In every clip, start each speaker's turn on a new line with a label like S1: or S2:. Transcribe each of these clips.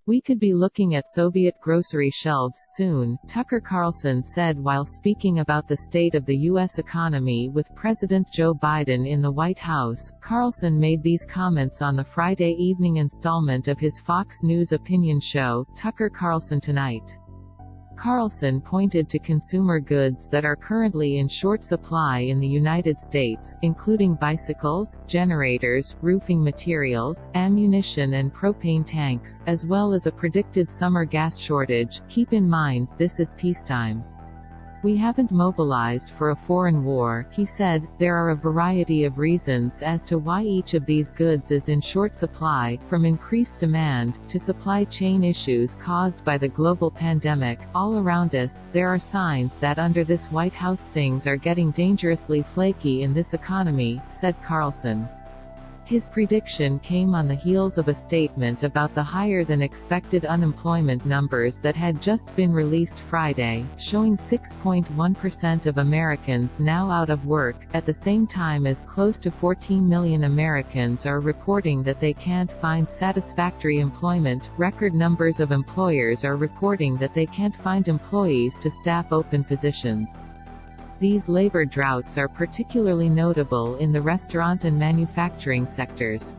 S1: "We could be looking at Soviet grocery shelves soon," Tucker Carlson said while speaking about the state of the U.S. economy with President Joe Biden in the White House. Carlson made these comments on the Friday evening installment of his Fox News opinion show, Tucker Carlson Tonight. Carlson pointed to consumer goods that are currently in short supply in the United States, including bicycles, generators, roofing materials, ammunition and propane tanks, as well as a predicted summer gas shortage. "Keep in mind, this is peacetime. We haven't mobilized for a foreign war," he said. "There are a variety of reasons as to why each of these goods is in short supply, from increased demand, to supply chain issues caused by the global pandemic. All around us, there are signs that under this White House things are getting dangerously flaky in this economy," said Carlson. His prediction came on the heels of a statement about the higher-than-expected unemployment numbers that had just been released Friday, showing 6.1% of Americans now out of work, at the same time as close to 14 million Americans are reporting that they can't find satisfactory employment. Record numbers of employers are reporting that they can't find employees to staff open positions. These labor droughts are particularly notable in the restaurant and manufacturing sectors.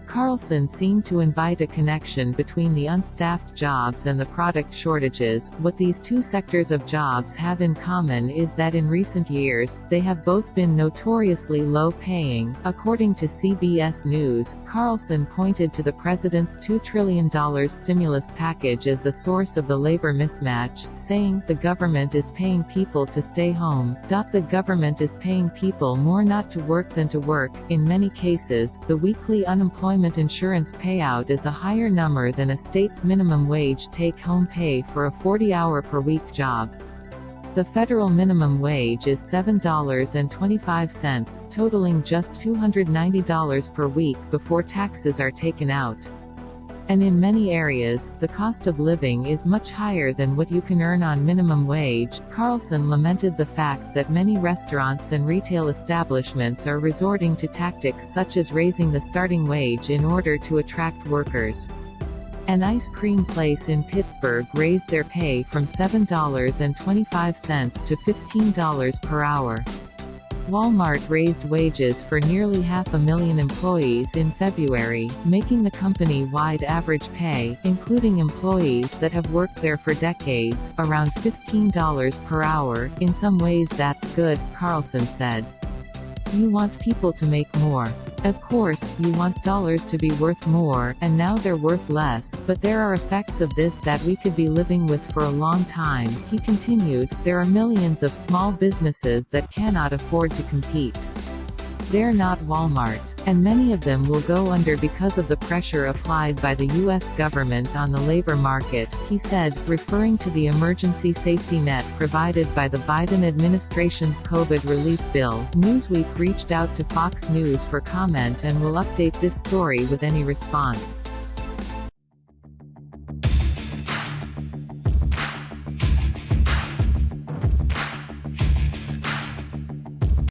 S1: Carlson seemed to invite a connection between the unstaffed jobs and the product shortages. What these two sectors of jobs have in common is that in recent years, they have both been notoriously low-paying. According to CBS News, Carlson pointed to the president's $2 trillion stimulus package as the source of the labor mismatch, saying, "The government is paying people to stay home. The government is paying people more not to work than to work. In many cases, the weekly unemployment insurance payout is a higher number than a state's minimum wage take-home pay for a 40-hour-per-week job. The federal minimum wage is $7.25, totaling just $290 per week before taxes are taken out. And in many areas, the cost of living is much higher than what you can earn on minimum wage." Carlson lamented the fact that many restaurants and retail establishments are resorting to tactics such as raising the starting wage in order to attract workers. An ice cream place in Pittsburgh raised their pay from $7.25 to $15 per hour. Walmart raised wages for nearly 500,000 employees in February, making the company-wide average pay, including employees that have worked there for decades, around $15 per hour. "In some ways that's good," Carlson said. "You want people to make more. Of course, you want dollars to be worth more, and now they're worth less, but there are effects of this that we could be living with for a long time," he continued. "There are millions of small businesses that cannot afford to compete. They're not Walmart. And many of them will go under because of the pressure applied by the U.S. government on the labor market," he said, referring to the emergency safety net provided by the Biden administration's COVID relief bill. Newsweek reached out to Fox News for comment and will update this story with any response.